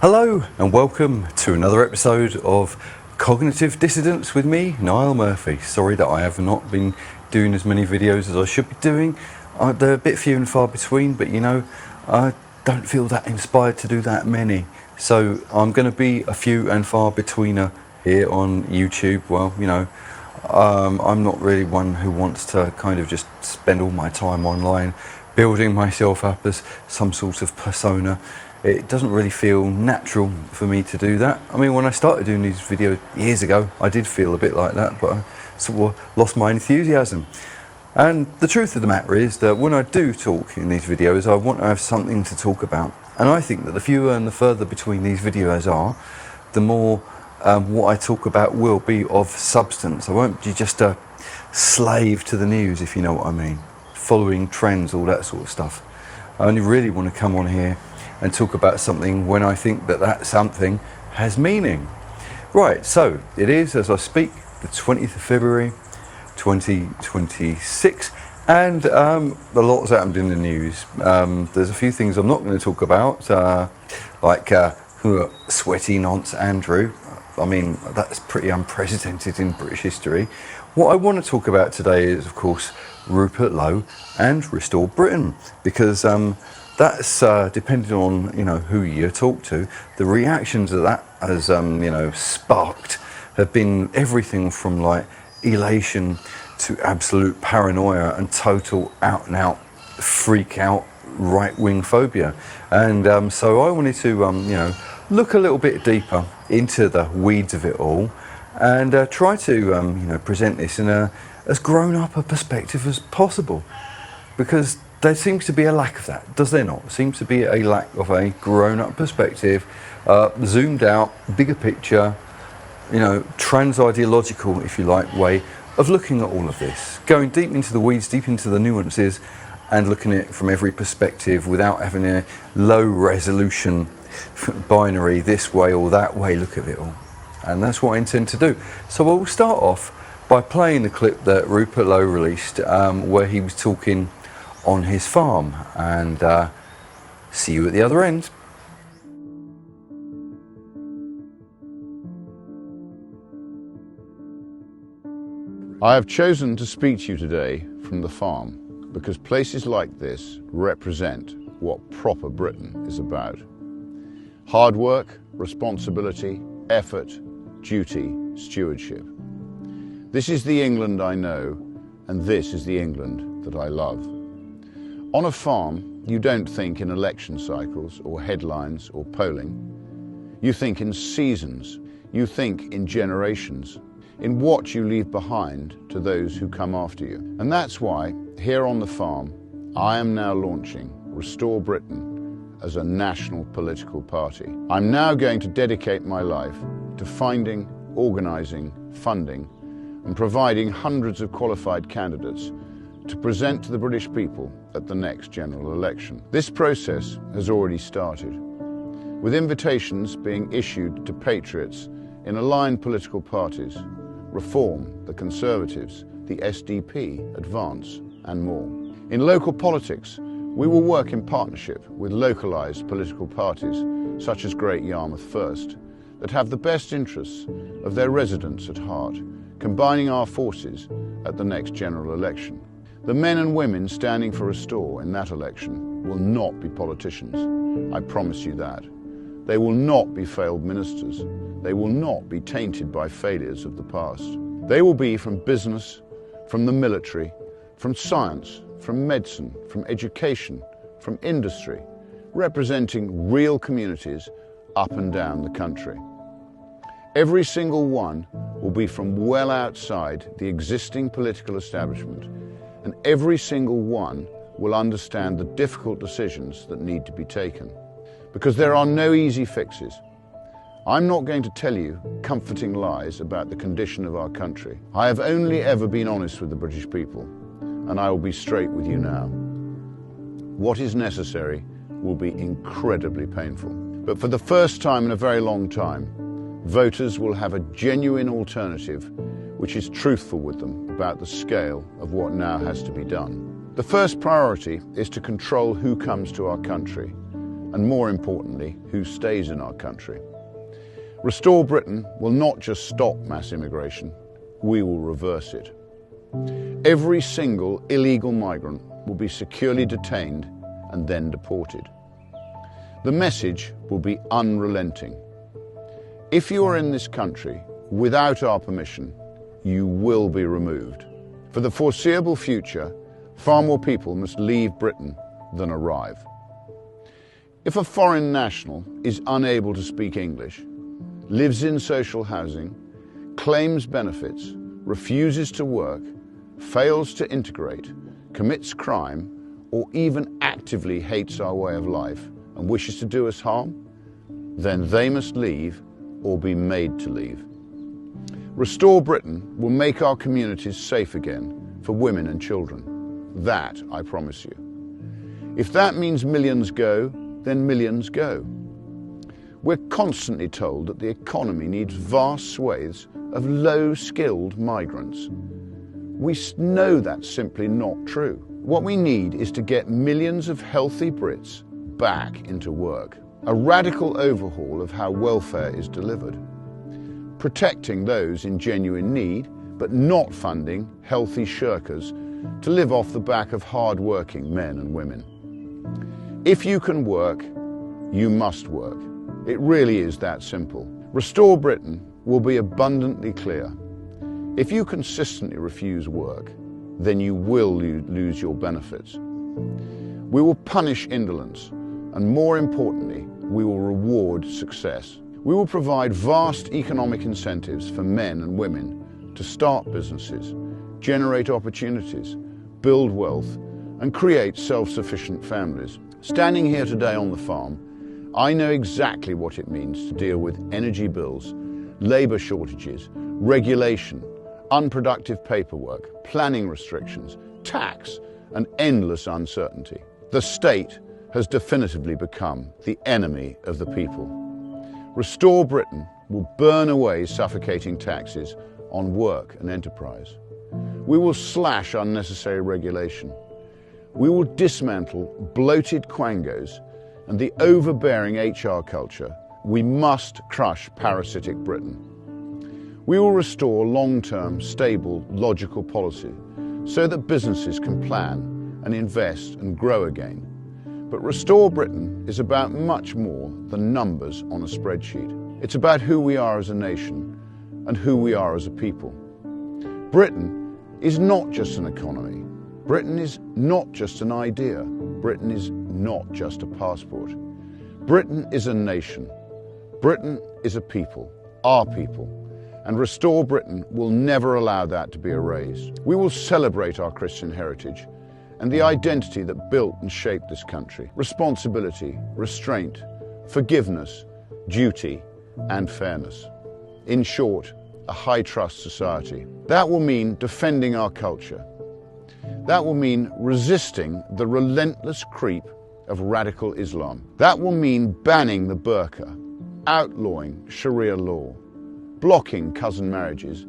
Hello and welcome to another episode of Cognitive Dissidence with me, Niall Murphy. Sorry that I have not been doing as many videos as I should be doing. They're a bit few and far between, but you know, I don't feel that inspired to do that many. So I'm going to be a few and far betweener here on YouTube. Well, you know, I'm not really one who wants to kind of just spend all my time online building myself up as some sort of persona. It doesn't really feel natural for me to do that. I mean, when I started doing these videos years ago, I did feel a bit like that, but I sort of lost my enthusiasm. And the truth of the matter is that when I do talk in these videos, I want to have something to talk about. And I think that the fewer and the further between these videos are, the more what I talk about will be of substance. I won't be just a slave to the news, if you know what I mean. Following trends, all that sort of stuff. I only really want to come on here and talk about something when I think that that something has meaning. Right, so it is, as I speak, the 20th of February 2026, and a lot's happened in the news. There's a few things I'm not going to talk about, like sweaty nonce Andrew. I mean, that's pretty unprecedented in British history. What I want to talk about today is, of course, Rupert Lowe and Restore Britain, because that's depending on, you know, who you talk to. The reactions that that has you know, sparked have been everything from like elation to absolute paranoia and total out and out freak out right wing phobia. And so I wanted to you know, look a little bit deeper into the weeds of it all and try to you know, present this in as grown up a perspective as possible, because there seems to be a lack of that, does there not? There seems to be a lack of a grown-up perspective, zoomed out, bigger picture, you know, trans-ideological, if you like, way of looking at all of this, going deep into the weeds, deep into the nuances, and looking at it from every perspective without having a low-resolution binary, this way or that way, look at it all. And that's what I intend to do. So we'll start off by playing the clip that Rupert Lowe released, where he was talking on his farm, and see you at the other end. I have chosen to speak to you today from the farm because places like this represent what proper Britain is about. Hard work, responsibility, effort, duty, stewardship. This is the England I know, and this is the England that I love. On a farm, you don't think in election cycles or headlines or polling. You think in seasons. You think in generations, in what you leave behind to those who come after you. And that's why, here on the farm, I am now launching Restore Britain as a national political party. I'm now going to dedicate my life to finding, organising, funding, and providing hundreds of qualified candidates to present to the British people at the next general election. This process has already started, with invitations being issued to patriots in aligned political parties, Reform, the Conservatives, the SDP, Advance, and more. In local politics, we will work in partnership with localised political parties, such as Great Yarmouth First, that have the best interests of their residents at heart, combining our forces at the next general election. The men and women standing for Restore in that election will not be politicians, I promise you that. They will not be failed ministers. They will not be tainted by failures of the past. They will be from business, from the military, from science, from medicine, from education, from industry, representing real communities up and down the country. Every single one will be from well outside the existing political establishment, and every single one will understand the difficult decisions that need to be taken. Because there are no easy fixes. I'm not going to tell you comforting lies about the condition of our country. I have only ever been honest with the British people, and I will be straight with you now. What is necessary will be incredibly painful. But for the first time in a very long time, voters will have a genuine alternative which is truthful with them about the scale of what now has to be done. The first priority is to control who comes to our country and more importantly, who stays in our country. Restore Britain will not just stop mass immigration, we will reverse it. Every single illegal migrant will be securely detained and then deported. The message will be unrelenting. If you are in this country without our permission, you will be removed. For the foreseeable future, far more people must leave Britain than arrive. If a foreign national is unable to speak English, lives in social housing, claims benefits, refuses to work, fails to integrate, commits crime, or even actively hates our way of life and wishes to do us harm, then they must leave or be made to leave. Restore Britain will make our communities safe again for women and children. That I promise you. If that means millions go, then millions go. We're constantly told that the economy needs vast swathes of low-skilled migrants. We know that's simply not true. What we need is to get millions of healthy Brits back into work. A radical overhaul of how welfare is delivered. Protecting those in genuine need, but not funding healthy shirkers to live off the back of hard-working men and women. If you can work, you must work. It really is that simple. Restore Britain will be abundantly clear. If you consistently refuse work, then you will lose your benefits. We will punish indolence, and more importantly, we will reward success. We will provide vast economic incentives for men and women to start businesses, generate opportunities, build wealth, and create self-sufficient families. Standing here today on the farm, I know exactly what it means to deal with energy bills, labour shortages, regulation, unproductive paperwork, planning restrictions, tax, and endless uncertainty. The state has definitively become the enemy of the people. Restore Britain will burn away suffocating taxes on work and enterprise. We will slash unnecessary regulation. We will dismantle bloated quangos and the overbearing HR culture. We must crush parasitic Britain. We will restore long-term, stable, logical policy so that businesses can plan and invest and grow again. But Restore Britain is about much more than numbers on a spreadsheet. It's about who we are as a nation and who we are as a people. Britain is not just an economy. Britain is not just an idea. Britain is not just a passport. Britain is a nation. Britain is a people, our people. And Restore Britain will never allow that to be erased. We will celebrate our Christian heritage and the identity that built and shaped this country. Responsibility, restraint, forgiveness, duty, and fairness. In short, a high-trust society. That will mean defending our culture. That will mean resisting the relentless creep of radical Islam. That will mean banning the burqa, outlawing Sharia law, blocking cousin marriages,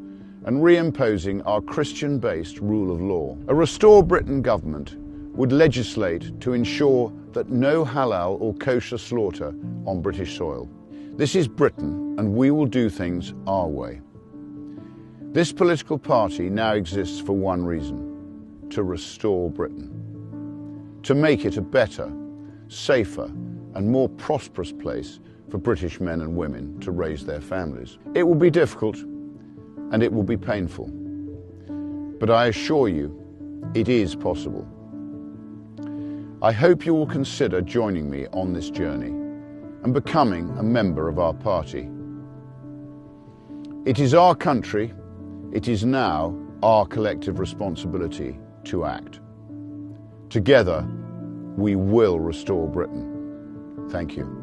and reimposing our Christian-based rule of law. A Restore Britain government would legislate to ensure that no halal or kosher slaughter on British soil. This is Britain, and we will do things our way. This political party now exists for one reason: to restore Britain, to make it a better, safer, and more prosperous place for British men and women to raise their families. It will be difficult and it will be painful, but I assure you, it is possible. I hope you will consider joining me on this journey and becoming a member of our party. It is our country, it is now our collective responsibility to act. Together, we will restore Britain. Thank you.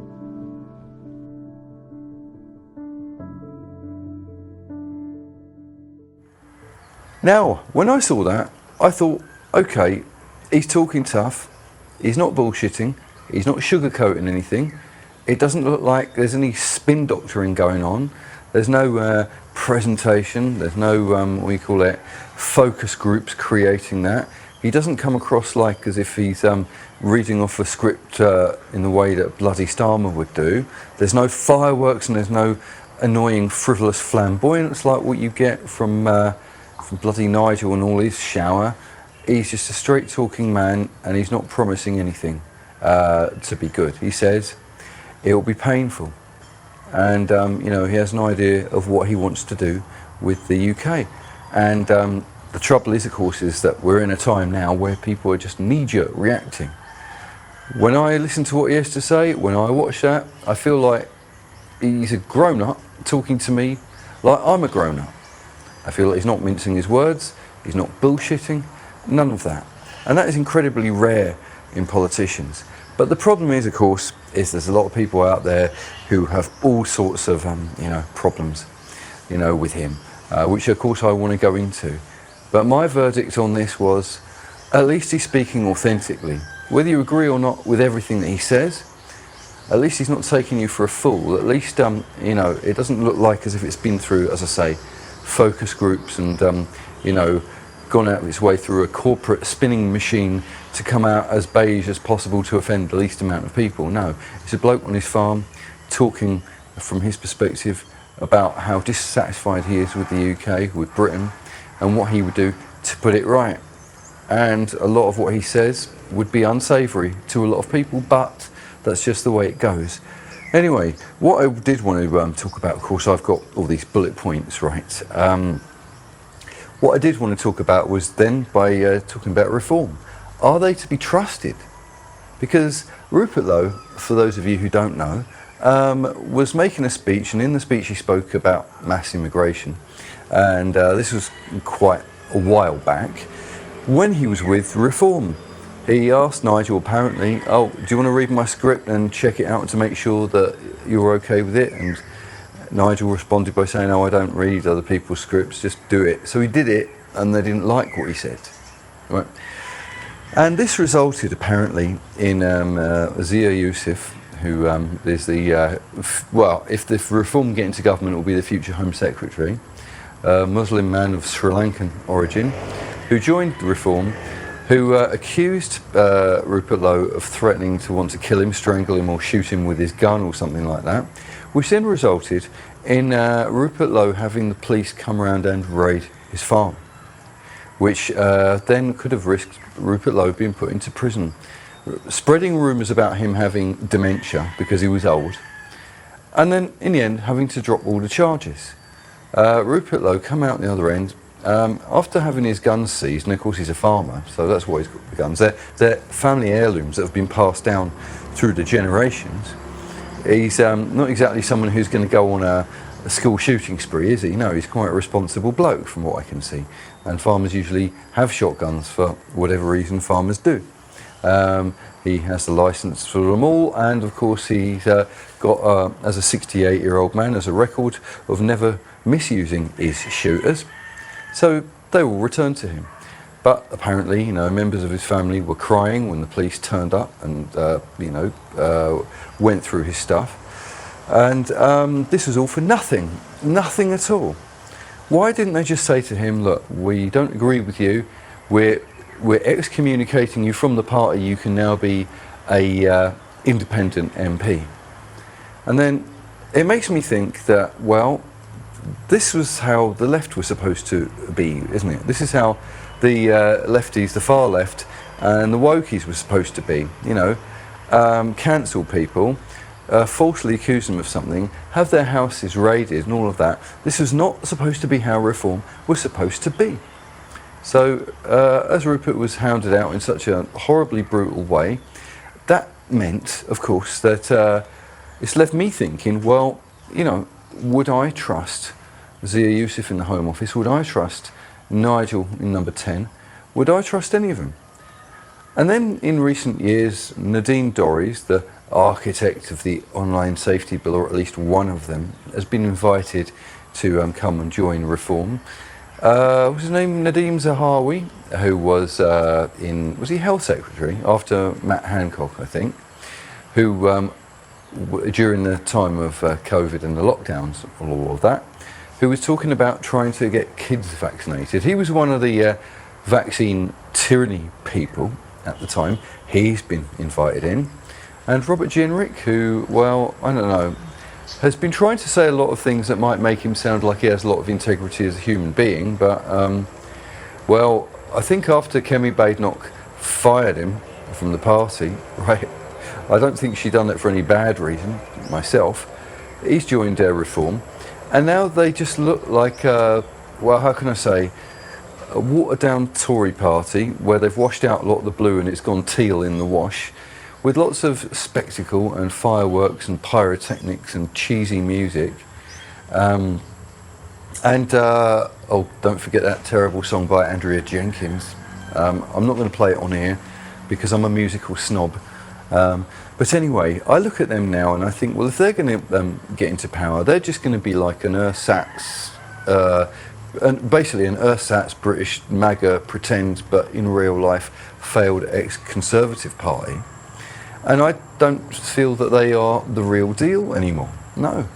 Now, when I saw that, I thought, okay, he's talking tough, he's not bullshitting, he's not sugarcoating anything, it doesn't look like there's any spin doctoring going on, there's no presentation, there's no, what do you call it, focus groups creating that. He doesn't come across like as if he's reading off a script in the way that bloody Starmer would do. There's no fireworks and there's no annoying, frivolous flamboyance like what you get from bloody Nigel and all his shower. He's just a straight-talking man, and he's not promising anything to be good. He says it will be painful, and you know, he has an idea of what he wants to do with the UK. And the trouble is, of course, is that we're in a time now where people are just knee-jerk reacting. When I listen to what he has to say, when I watch that, I feel like he's a grown-up talking to me like I'm a grown-up. I feel like he's not mincing his words, he's not bullshitting, none of that. And that is incredibly rare in politicians. But the problem is, of course, is there's a lot of people out there who have all sorts of, you know, problems, you know, with him, which of course I want to go into. But my verdict on this was, at least he's speaking authentically. Whether you agree or not with everything that he says, at least he's not taking you for a fool. At least, you know, it doesn't look like as if it's been through, as I say, focus groups and, you know, gone out of its way through a corporate spinning machine to come out as beige as possible to offend the least amount of people. No, it's a bloke on his farm talking from his perspective about how dissatisfied he is with the UK, with Britain, and what he would do to put it right. And a lot of what he says would be unsavoury to a lot of people, but that's just the way it goes. Anyway, what I did want to talk about, of course, I've got all these bullet points, right? What I did want to talk about was then by talking about reform. Are they to be trusted? Because Rupert Lowe, for those of you who don't know, was making a speech, and in the speech he spoke about mass immigration. And this was quite a while back, when he was with Reform. He asked Nigel apparently, oh, do you want to read my script and check it out to make sure that you're okay with it? And Nigel responded by saying, oh, I don't read other people's scripts, just do it. So he did it, and they didn't like what he said. Right? And this resulted apparently in Zia Youssef, who is the, well, if the Reform get into government, will be the future Home Secretary, a Muslim man of Sri Lankan origin, who joined Reform, who accused Rupert Lowe of threatening to want to kill him, strangle him, or shoot him with his gun or something like that, which then resulted in Rupert Lowe having the police come around and raid his farm, which then could have risked Rupert Lowe being put into prison, spreading rumours about him having dementia because he was old, and then in the end having to drop all the charges. Rupert Lowe come out the other end after having his guns seized, and of course he's a farmer, so that's why he's got the guns. They're family heirlooms that have been passed down through the generations. He's not exactly someone who's going to go on a school shooting spree, is he? No, he's quite a responsible bloke from what I can see. And farmers usually have shotguns for whatever reason farmers do. He has the licence for them all, and of course he's got, as a 68-year-old man, as a record of never misusing his shooters. So they will return to him. But apparently, you know, members of his family were crying when the police turned up and, you know, went through his stuff. And this was all for nothing, nothing at all. Why didn't they just say to him, look, we don't agree with you, we're excommunicating you from the party, you can now be a independent MP. And then it makes me think that, well, this was how the left was supposed to be, isn't it? This is how the lefties, the far left, and the wokies were supposed to be. You know, cancel people, falsely accuse them of something, have their houses raided and all of that. This was not supposed to be how Reform was supposed to be. So, as Rupert was hounded out in such a horribly brutal way, that meant, of course, that it's left me thinking, well, you know, would I trust Zia Youssef in the Home Office? Would I trust Nigel in number 10? Would I trust any of them? And then in recent years, Nadine Dorries, the architect of the online safety bill, or at least one of them, has been invited to come and join Reform. What's his name? Nadeem Zahawi, who was was he Health Secretary after Matt Hancock, I think, who during the time of COVID and the lockdowns and all of that, who was talking about trying to get kids vaccinated. He was one of the vaccine tyranny people at the time. He's been invited in. And Robert Jenrick, who, well, I don't know, has been trying to say a lot of things that might make him sound like he has a lot of integrity as a human being, but, well, I think after Kemi Badenoch fired him from the party, right, I don't think she'd done it for any bad reason, myself. He's joined Reform, and now they just look like, well, how can I say, a watered-down Tory party where they've washed out a lot of the blue and it's gone teal in the wash, with lots of spectacle and fireworks and pyrotechnics and cheesy music. Oh, don't forget that terrible song by Andrea Jenkins. I'm not going to play it on here because I'm a musical snob. But anyway, I look at them now and I think, well, if they're going to get into power, they're just going to be like an ersatz, basically an ersatz British MAGA pretend, but in real life failed ex-Conservative party. And I don't feel that they are the real deal anymore. No.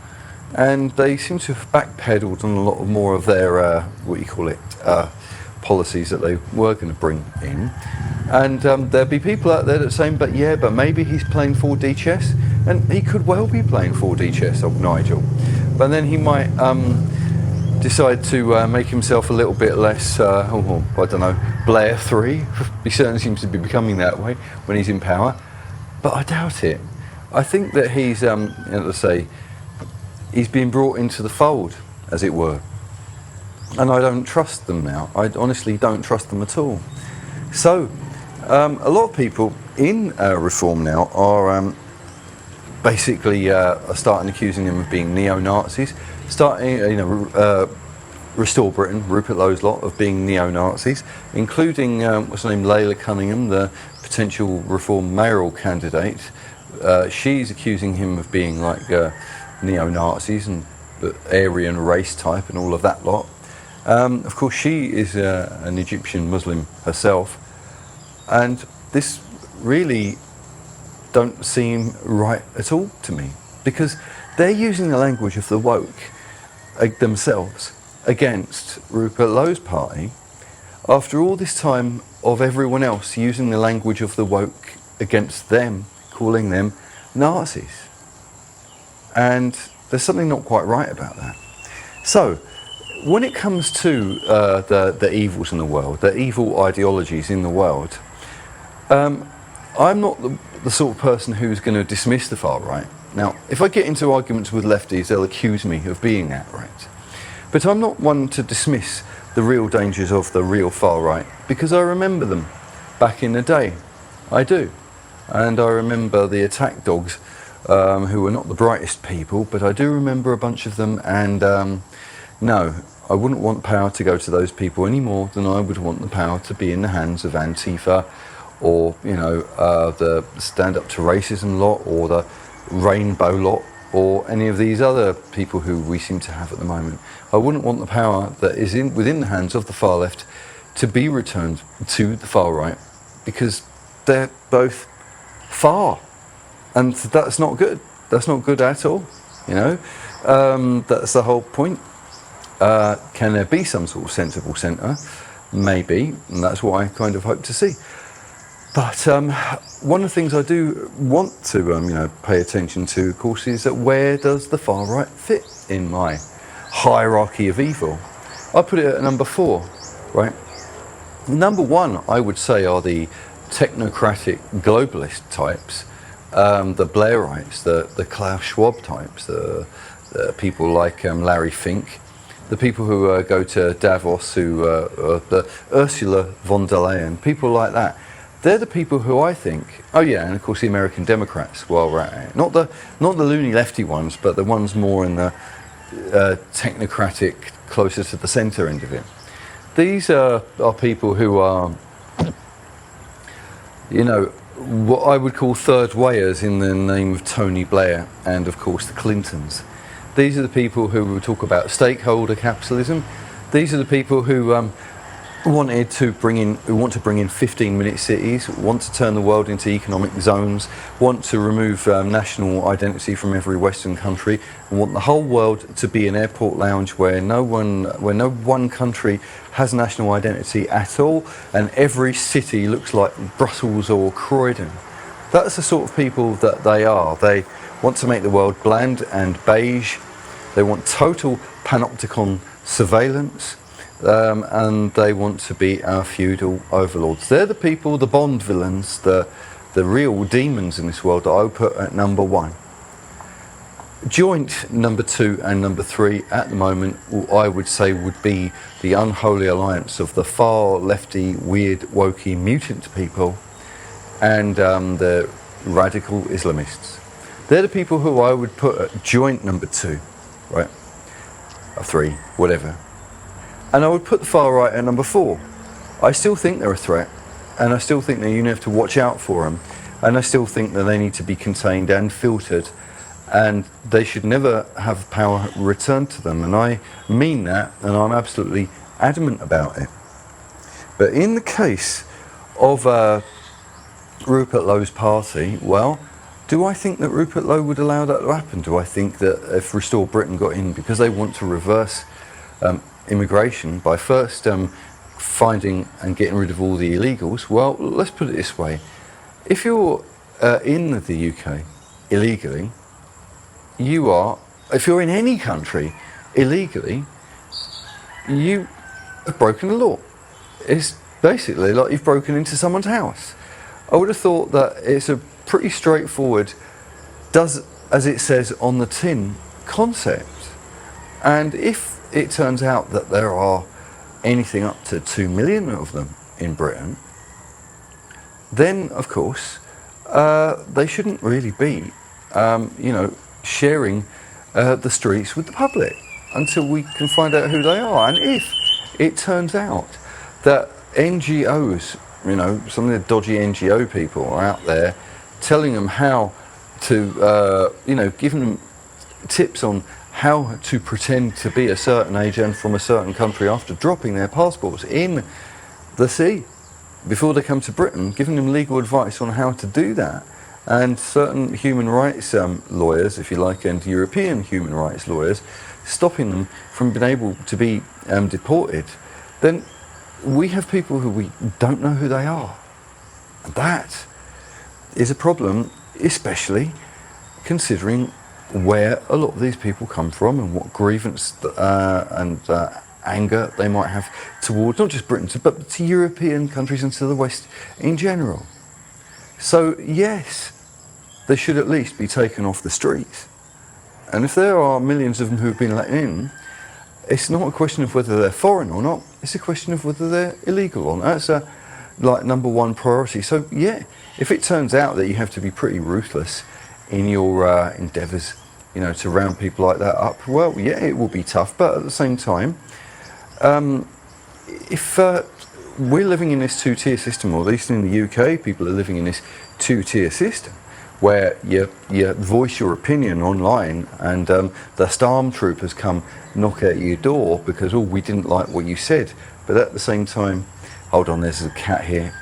And they seem to have backpedaled on a lot more of their, what you call it, policies that they were going to bring in. And there'll be people out there that are saying, but maybe he's playing 4D chess. And he could well be playing 4D chess, old Nigel. But then he might decide to make himself a little bit less, I don't know, Blair 3. He certainly seems to be becoming that way when he's in power. But I doubt it. I think that he's, let's say, he's been brought into the fold, as it were. And I don't trust them now. I honestly don't trust them at all. So, a lot of people in Reform now are basically starting accusing them of being neo-Nazis, starting, Restore Britain, Rupert Lowe's lot, of being neo-Nazis, including, what's her name, Layla Cunningham, the potential Reform mayoral candidate. She's accusing him of being like neo-Nazis and the Aryan race type and all of that lot. Of course, she is an Egyptian Muslim herself, and this really don't seem right at all to me, because they're using the language of the woke themselves against Rupert Lowe's party, after all this time of everyone else using the language of the woke against them, calling them Nazis. And there's something not quite right about that. So, when it comes to the evils in the world, the evil ideologies in the world, I'm not the sort of person who's going to dismiss the far right. Now, if I get into arguments with lefties, they'll accuse me of being that right. But I'm not one to dismiss the real dangers of the real far right, because I remember them back in the day. I do. And I remember the attack dogs, who were not the brightest people, but I do remember a bunch of them, and no, I wouldn't want power to go to those people any more than I would want the power to be in the hands of Antifa, or, the Stand Up to Racism lot, or the Rainbow lot, or any of these other people who we seem to have at the moment. I wouldn't want the power that is within the hands of the far left to be returned to the far right, because they're both far, and that's not good. That's not good at all, That's the whole point. Can there be some sort of sensible centre? Maybe, and that's what I kind of hope to see. But one of the things I do want to pay attention to, of course, is that where does the far right fit in my hierarchy of evil? I put it at number 4, right? Number 1, I would say, are the technocratic globalist types, the Blairites, the Klaus Schwab types, the people like Larry Fink, the people who go to Davos, the Ursula von der Leyen, people like that. They're the people who I think, and of course the American Democrats, while we're at it. Not the loony lefty ones, but the ones more in the technocratic, closer to the centre end of it. These are people who are, what I would call third wayers in the name of Tony Blair and of course the Clintons. These are the people who talk about stakeholder capitalism. These are the people who who want to bring in 15-minute cities, want to turn the world into economic zones, want to remove national identity from every Western country, and want the whole world to be an airport lounge where no one country has national identity at all, and every city looks like Brussels or Croydon. That's the sort of people that they are. They want to make the world bland and beige. They want total panopticon surveillance. And they want to be our feudal overlords. They're the people, the Bond villains, the real demons in this world that I would put at number 1. Joint number 2 and number 3 at the moment, I would say, would be the unholy alliance of the far lefty, weird, wokey, mutant people and the radical Islamists. They're the people who I would put at joint number 2, right? Or 3, whatever. And I would put the far right at number 4. I still think they're a threat, and I still think that you have to watch out for them, and I still think that they need to be contained and filtered, and they should never have power returned to them, and I mean that, and I'm absolutely adamant about it. But in the case of Rupert Lowe's party, well, do I think that Rupert Lowe would allow that to happen? Do I think that if Restore Britain got in because they want to reverse immigration by first finding and getting rid of all the illegals? Well, let's put it this way. If you're in the UK illegally, if you're in any country illegally, you have broken the law. It's basically like you've broken into someone's house. I would have thought that it's a pretty straightforward, does as it says on the tin concept. And if it turns out that there are anything up to 2 million of them in Britain, then of course they shouldn't really be sharing the streets with the public until we can find out who they are. And if it turns out that NGOs, some of the dodgy NGO people are out there telling them how to, giving them tips on how to pretend to be a certain age and from a certain country after dropping their passports in the sea before they come to Britain, giving them legal advice on how to do that, and certain human rights lawyers, if you like, and European human rights lawyers stopping them from being able to be deported, then we have people who we don't know who they are. And that is a problem, especially considering where a lot of these people come from and what grievance and anger they might have towards not just Britain, but to European countries and to the West in general. So yes, they should at least be taken off the streets. And if there are millions of them who have been let in, it's not a question of whether they're foreign or not, it's a question of whether they're illegal or not. That's number 1 priority. So yeah, if it turns out that you have to be pretty ruthless in your endeavours, to round people like that up, well, yeah, it will be tough. But at the same time, if we're living in this 2-tier system, or at least in the UK, people are living in this 2-tier system, where you voice your opinion online, and the stormtroopers come knock at your door because, we didn't like what you said. But at the same time, hold on, there's a cat here.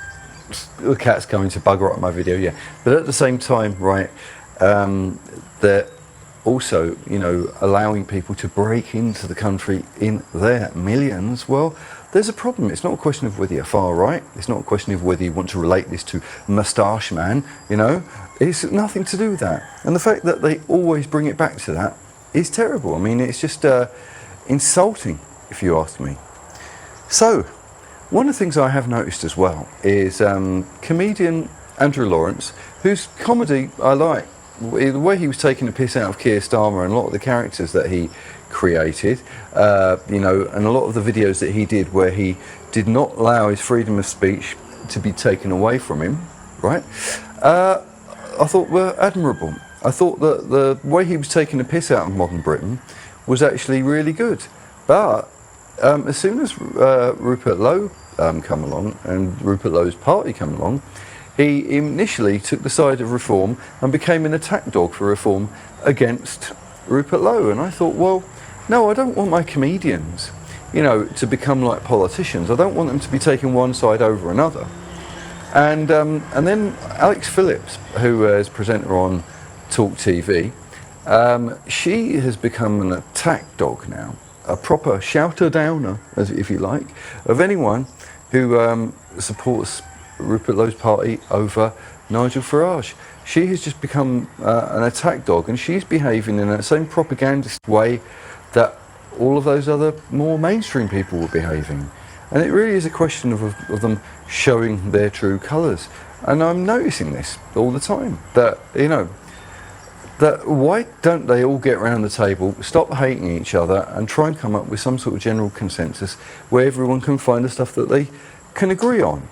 The cat's going to bugger up my video, yeah. But at the same time, right, they're also, allowing people to break into the country in their millions. Well, there's a problem. It's not a question of whether you're far right. It's not a question of whether you want to relate this to Moustache Man, It's nothing to do with that. And the fact that they always bring it back to that is terrible. I mean, it's just insulting, if you ask me. So, one of the things I have noticed as well is comedian Andrew Lawrence, whose comedy I like. The way he was taking the piss out of Keir Starmer and a lot of the characters that he created, and a lot of the videos that he did where he did not allow his freedom of speech to be taken away from him, right? I thought were admirable. I thought that the way he was taking the piss out of modern Britain was actually really good. But as soon as Rupert Lowe come along and Rupert Lowe's party come along, he initially took the side of reform and became an attack dog for reform against Rupert Lowe. And I thought, well, no, I don't want my comedians to become like politicians. I don't want them to be taking one side over another. And then Alex Phillips, who is presenter on Talk TV, she has become an attack dog now, a proper shouter downer, as if you like, of anyone who supports Rupert Lowe's party over Nigel Farage. She has just become an attack dog, and she's behaving in that same propagandist way that all of those other more mainstream people were behaving. And it really is a question of them showing their true colours. And I'm noticing this all the time, that that why don't they all get around the table, stop hating each other, and try and come up with some sort of general consensus where everyone can find the stuff that they can agree on.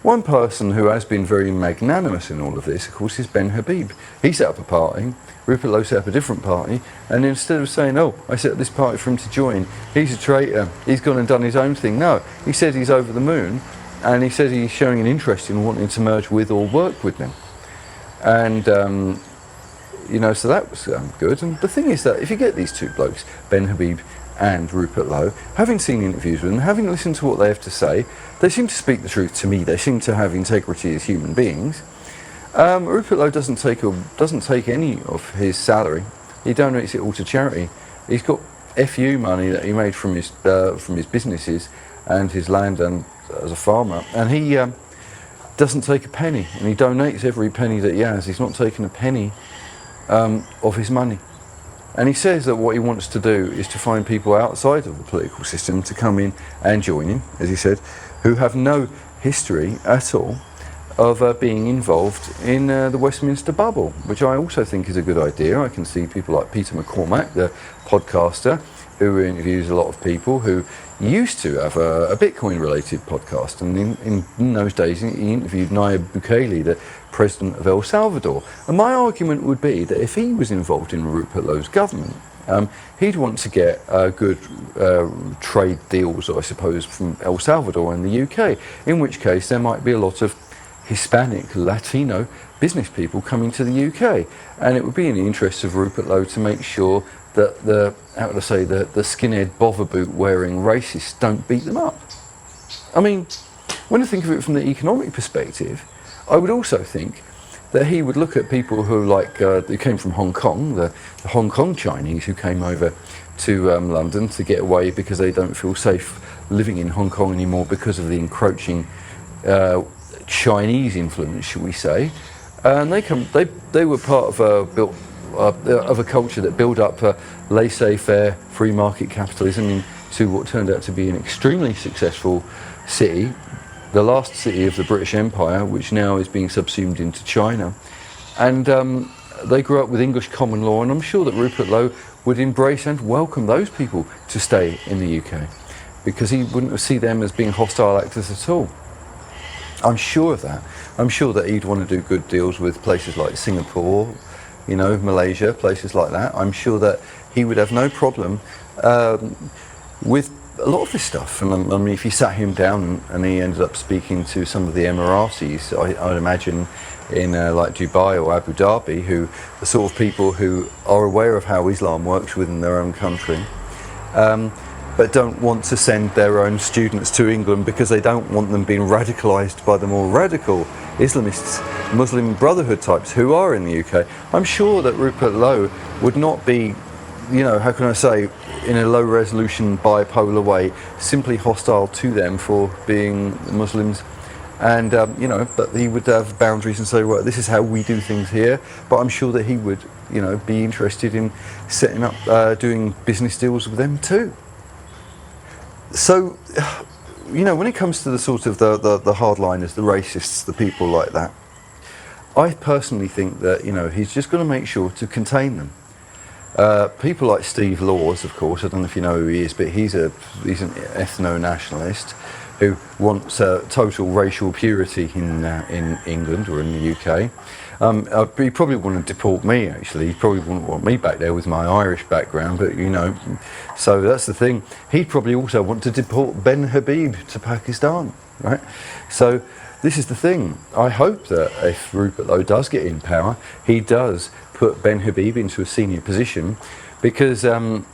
One person who has been very magnanimous in all of this, of course, is Ben Habib. He set up a party, Rupert Lowe set up a different party, and instead of saying, oh, I set up this party for him to join, he's a traitor, he's gone and done his own thing. No, he said he's over the moon, and he said he's showing an interest in wanting to merge with or work with them. And, so that was good. And the thing is that if you get these two blokes, Ben Habib and Rupert Lowe, having seen interviews with them, having listened to what they have to say, they seem to speak the truth to me. They seem to have integrity as human beings. Rupert Lowe doesn't take any of his salary. He donates it all to charity. He's got FU money that he made from his businesses and his land and as a farmer, and he doesn't take a penny, and he donates every penny that he has. He's not taking a penny of his money. And he says that what he wants to do is to find people outside of the political system to come in and join him, as he said, who have no history at all of being involved in the Westminster bubble, which I also think is a good idea. I can see people like Peter McCormack, the podcaster, who interviews a lot of people who used to have a Bitcoin-related podcast, and in those days he interviewed Nayib Bukele, the president of El Salvador. And my argument would be that if he was involved in Rupert Lowe's government, he'd want to get good trade deals, I suppose, from El Salvador and the UK, in which case there might be a lot of Hispanic, Latino business people coming to the UK, and it would be in the interests of Rupert Lowe to make sure that the skinhead bother boot wearing racists don't beat them up. I mean, when I think of it from the economic perspective, I would also think that he would look at people who who came from Hong Kong, the Hong Kong Chinese who came over to London to get away because they don't feel safe living in Hong Kong anymore because of the encroaching Chinese influence, shall we say. And they were part of a culture that built up laissez-faire free market capitalism into what turned out to be an extremely successful city, the last city of the British Empire, which now is being subsumed into China. And they grew up with English common law, and I'm sure that Rupert Lowe would embrace and welcome those people to stay in the UK, because he wouldn't see them as being hostile actors at all. I'm sure of that. I'm sure that he'd want to do good deals with places like Singapore, Malaysia, places like that. I'm sure that he would have no problem with a lot of this stuff. And I mean, if you sat him down and he ended up speaking to some of the Emiratis, I'd imagine in like Dubai or Abu Dhabi, who the sort of people who are aware of how Islam works within their own country, but don't want to send their own students to England because they don't want them being radicalised by the more radical Islamists, Muslim Brotherhood types who are in the UK. I'm sure that Rupert Lowe would not be, how can I say, in a low resolution bipolar way, simply hostile to them for being Muslims. And, but he would have boundaries and say, well, this is how we do things here. But I'm sure that he would, be interested in setting up, doing business deals with them too. So, when it comes to the sort of the hardliners, the racists, the people like that, I personally think that, he's just going to make sure to contain them. People like Steve Laws, of course, I don't know if you know who he is, but he's an ethno-nationalist who wants total racial purity in England or in the UK. He probably wouldn't deport me, actually. He probably wouldn't want me back there with my Irish background, but so that's the thing. He'd probably also want to deport Ben Habib to Pakistan, right? So this is the thing. I hope that if Rupert Lowe does get in power, he does put Ben Habib into a senior position, because then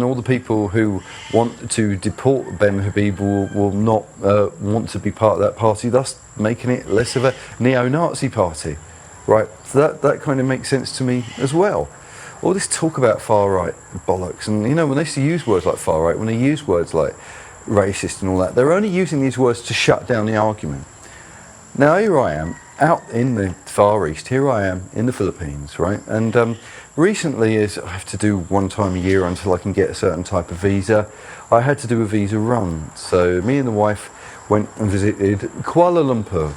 all the people who want to deport Ben Habib will not want to be part of that party, thus making it less of a neo-Nazi party, right? So that kind of makes sense to me as well. All this talk about far-right bollocks, and you know, when they used to use words like far-right, when they use words like racist and all that, they're only using these words to shut down the argument. Now here I am, out in the Far East, here I am in the Philippines, right? And recently, as I have to do one time a year until I can get a certain type of visa, I had to do a visa run. So me and the wife went and visited Kuala Lumpur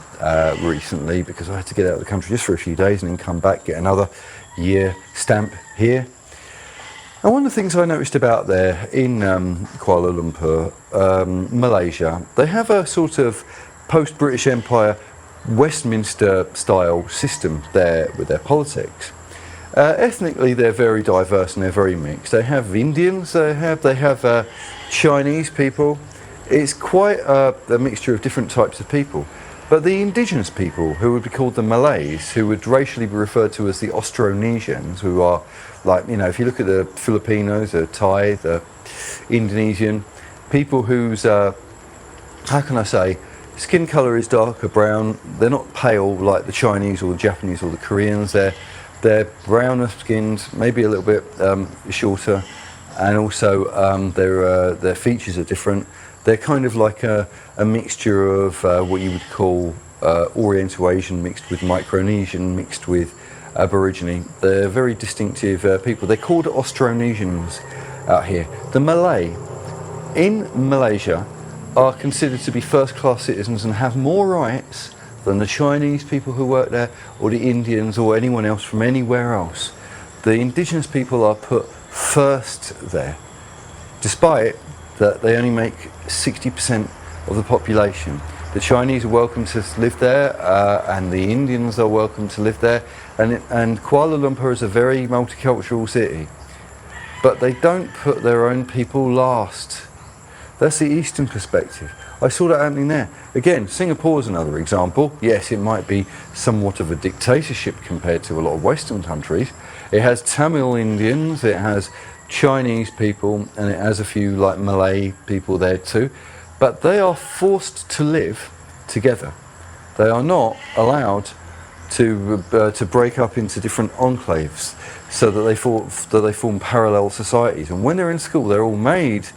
recently, because I had to get out of the country just for a few days and then come back, get another year stamp here. And one of the things I noticed about there in Kuala Lumpur, Malaysia, they have a sort of post-British Empire Westminster style system there with their politics. Ethnically they're very diverse and they're very mixed. They have Indians, they have Chinese people. It's quite a mixture of different types of people. But the indigenous people, who would be called the Malays, who would racially be referred to as the Austronesians, who are like, you know, if you look at the Filipinos, the Thai, the Indonesian, people whose, how can I say, skin colour is darker brown. They're not pale like the Chinese or the Japanese or the Koreans. They're browner skinned, maybe a little bit shorter, and also their features are different. They're kind of like a mixture of what you would call Oriental Asian mixed with Micronesian mixed with Aborigine. They're very distinctive people. They're called Austronesians out here. The Malay in Malaysia are considered to be first-class citizens and have more rights than the Chinese people who work there, or the Indians, or anyone else from anywhere else. The indigenous people are put first there, despite that they only make 60% of the population. The Chinese are welcome to live there, and the Indians are welcome to live there, and Kuala Lumpur is a very multicultural city. But they don't put their own people last. That's the Eastern perspective. I saw that happening there. Again, Singapore's another example. Yes, it might be somewhat of a dictatorship compared to a lot of Western countries. It has Tamil Indians, it has Chinese people, and it has a few like Malay people there too. But they are forced to live together. They are not allowed to break up into different enclaves, so that they form parallel societies. And when they're in school, they're all made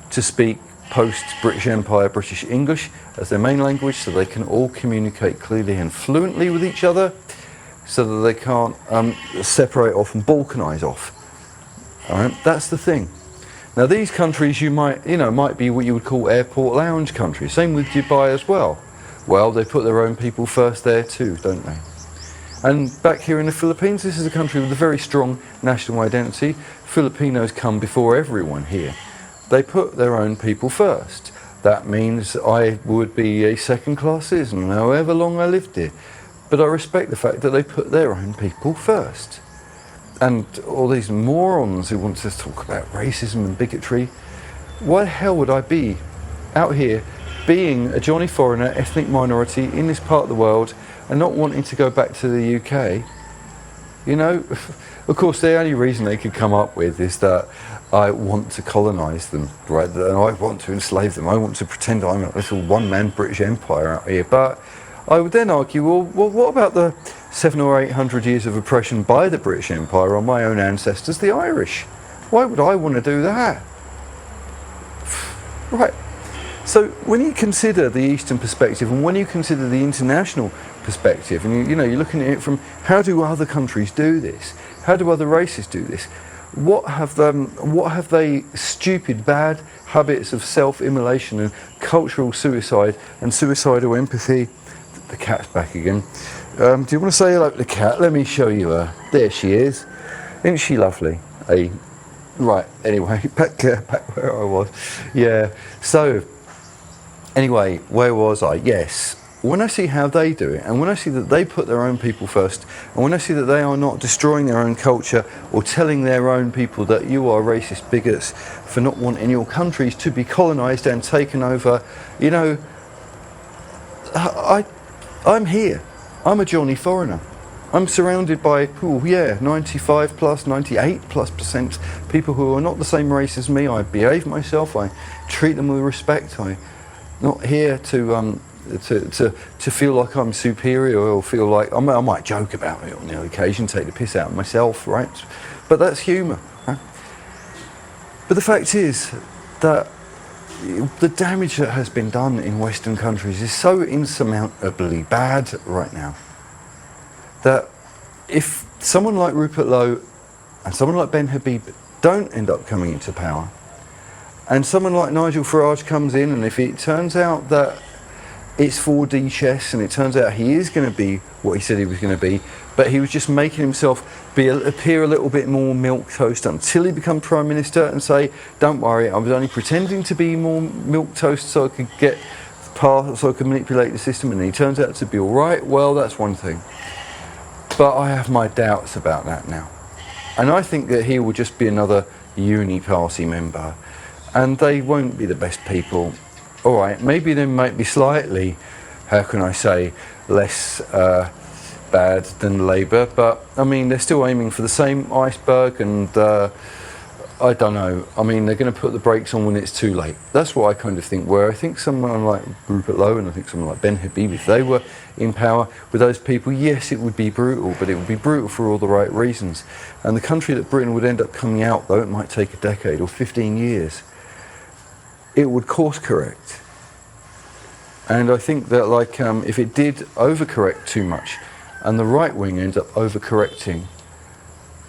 to speak post-British Empire British English as their main language, so they can all communicate clearly and fluently with each other, so that they can't separate off and balkanise off. All right, that's the thing. Now these countries might be what you would call airport lounge countries. Same with Dubai as well. Well, they put their own people first there too, don't they? And back here in the Philippines, this is a country with a very strong national identity. Filipinos come before everyone here. They put their own people first. That means I would be a second-class citizen however long I lived here. But I respect the fact that they put their own people first. And all these morons who want to talk about racism and bigotry, why the hell would I be out here being a Johnny foreigner, ethnic minority in this part of the world and not wanting to go back to the UK? You know, of course the only reason they could come up with is that I want to colonise them, right? And I want to enslave them. I want to pretend I'm a little one-man British Empire out here. But I would then argue, well, what about the 700 or 800 years of oppression by the British Empire on my own ancestors, the Irish? Why would I want to do that? Right. So when you consider the Eastern perspective, and when you consider the international perspective, and you're looking at it from how do other countries do this? How do other races do this? What have they stupid bad habits of self-immolation and cultural suicide and suicidal empathy? The cat's back again. Do you want to say hello to the cat? Let me show you her. There she is. Isn't she lovely? Right, anyway, back where I was. Yeah, so anyway, where was I? Yes, when I see how they do it, and when I see that they put their own people first, and when I see that they are not destroying their own culture or telling their own people that you are racist bigots for not wanting your countries to be colonised and taken over, I'm here. I'm a Johnny foreigner. I'm surrounded by, 95 plus, 98 plus % people who are not the same race as me. I behave myself, I treat them with respect. I'm not here to feel like I'm superior or feel like, I might joke about it on the occasion, take the piss out of myself, right? But that's humour, right? But the fact is that the damage that has been done in Western countries is so insurmountably bad right now that if someone like Rupert Lowe and someone like Ben Habib don't end up coming into power, and someone like Nigel Farage comes in, and if it turns out that it's 4D chess and it turns out he is going to be what he said he was going to be, but he was just making himself appear a little bit more milquetoast until he became Prime Minister, and say, don't worry, I was only pretending to be more milquetoast so I could get past, so I could manipulate the system, and he turns out to be alright, well, that's one thing. But I have my doubts about that now. And I think that he will just be another uni party member, and they won't be the best people. Alright, maybe they might be slightly, how can I say, less bad than Labour, but I mean, they're still aiming for the same iceberg, and I don't know. I mean, they're going to put the brakes on when it's too late. That's what I kind of think, where I think someone like Rupert Lowe and I think someone like Ben Habib, if they were in power with those people, yes, it would be brutal, but it would be brutal for all the right reasons. And the country that Britain would end up coming out, though it might take a decade or 15 years, it would course correct. And I think that, like, if it did overcorrect too much and the right wing ends up overcorrecting,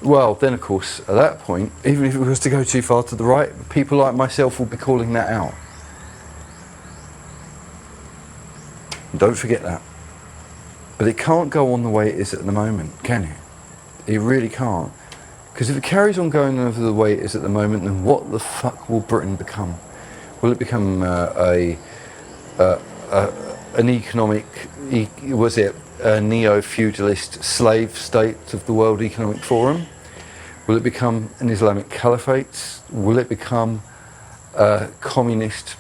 well, then of course at that point, even if it was to go too far to the right, people like myself will be calling that out. Don't forget that. But it can't go on the way it is at the moment, can it? It really can't. Because if it carries on going over the way it is at the moment, then what the fuck will Britain become? Will it become an economic, was it a neo-feudalist slave state of the World Economic Forum? Will it become an Islamic caliphate? Will it become a communist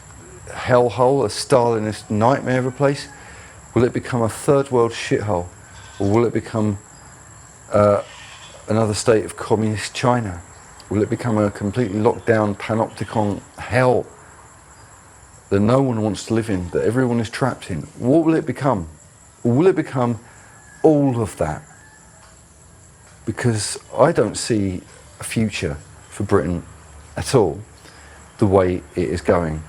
hellhole, a Stalinist nightmare of a place? Will it become a third world shithole? Or will it become another state of communist China? Will it become a completely locked down panopticon hell that no one wants to live in, that everyone is trapped in? What will it become? Or will it become all of that? Because I don't see a future for Britain at all the way it is going.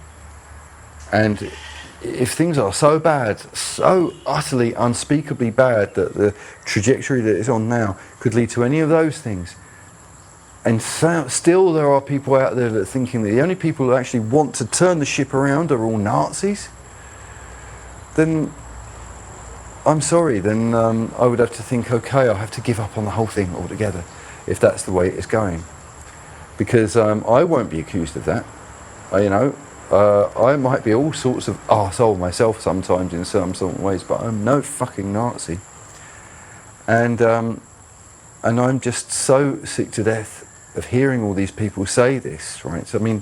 And if things are so bad, so utterly unspeakably bad, that the trajectory that it's on now could lead to any of those things, and so, still there are people out there that are thinking that the only people who actually want to turn the ship around are all Nazis, then I'm sorry, then I would have to think, okay, I'll have to give up on the whole thing altogether, if that's the way it's going. Because I won't be accused of that. I might be all sorts of arsehole myself sometimes in some sort of ways, but I'm no fucking Nazi. And I'm just so sick to death of hearing all these people say this, right? So, I mean,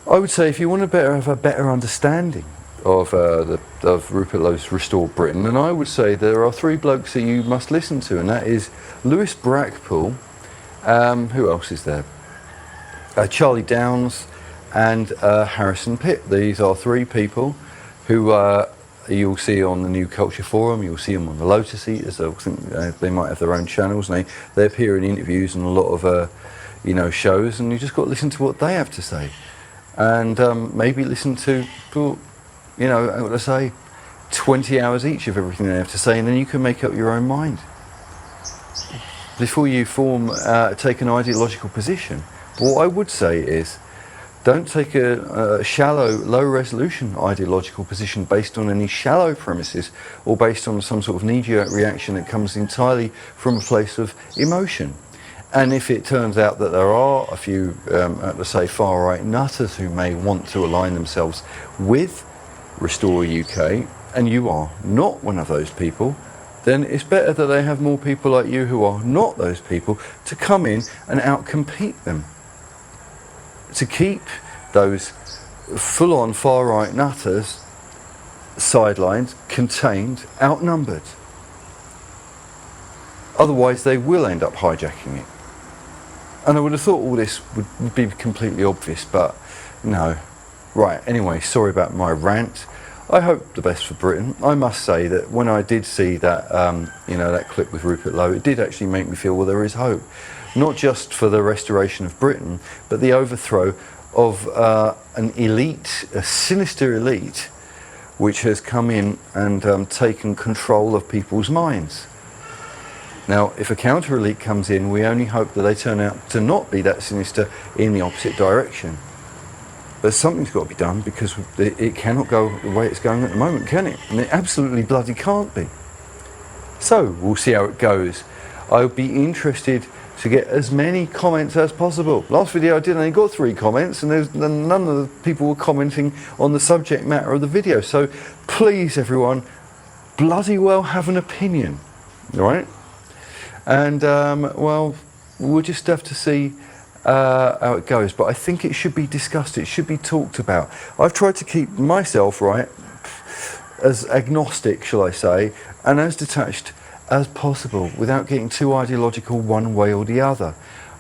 I would say if you want to have a better understanding of Rupert Lowe's Restore Britain, then I would say there are three blokes that you must listen to, and that is Lewis Brackpool, who else is there? Charlie Downs, and Harrison Pitt. These are three people who you'll see on the New Culture Forum, you'll see them on the Lotus Eaters. I think they might have their own channels, and they appear in interviews and a lot of shows, and you just got to listen to what they have to say, and maybe listen to, let's say 20 hours each of everything they have to say, and then you can make up your own mind before you take an ideological position. But what I would say is, don't take a shallow, low-resolution ideological position based on any shallow premises or based on some sort of knee-jerk reaction that comes entirely from a place of emotion. And if it turns out that there are a few, let's say, far-right nutters who may want to align themselves with Restore UK, and you are not one of those people, then it's better that they have more people like you who are not those people to come in and outcompete them. To keep those full-on far-right nutters sidelined, contained, outnumbered. Otherwise they will end up hijacking it. And I would have thought all this would be completely obvious, but no. Right, anyway, sorry about my rant. I hope the best for Britain. I must say that when I did see that, that clip with Rupert Lowe, it did actually make me feel, well, there is hope. Not just for the restoration of Britain, but the overthrow of an elite, a sinister elite, which has come in and taken control of people's minds. Now, if a counter-elite comes in, we only hope that they turn out to not be that sinister in the opposite direction. But something's got to be done, because it cannot go the way it's going at the moment, can it? And it absolutely bloody can't be. So, we'll see how it goes. I'll be interested to get as many comments as possible. Last video I did only got 3 comments, and none of the people were commenting on the subject matter of the video. So, please everyone, bloody well have an opinion, alright? And, well, we'll just have to see how it goes, but I think it should be discussed, it should be talked about. I've tried to keep myself, right, as agnostic, shall I say, and as detached as possible without getting too ideological one way or the other.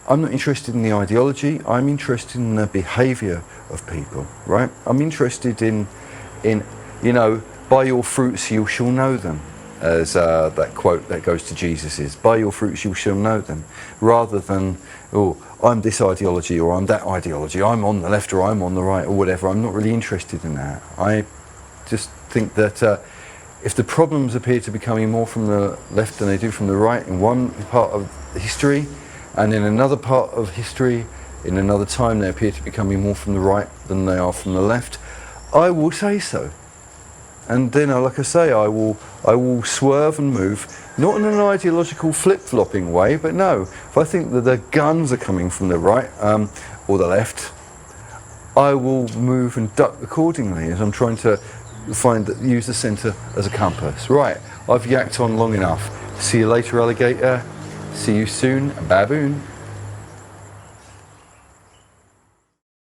I'm not interested in the ideology, I'm interested in the behaviour of people, right? I'm interested in by your fruits you shall know them, as that quote that goes to Jesus is, by your fruits you shall know them, rather than, oh, I'm this ideology or I'm that ideology, I'm on the left or I'm on the right or whatever. I'm not really interested in that. I just think that if the problems appear to be coming more from the left than they do from the right in one part of history, and in another part of history, in another time, they appear to be coming more from the right than they are from the left, I will say so. And then, like I say, I will swerve and move, not in an ideological flip-flopping way, but no, if I think that the guns are coming from the right or the left, I will move and duck accordingly, as I'm trying to use the centre as a compass. Right, I've yacked on long enough. See you later, alligator. See you soon, baboon.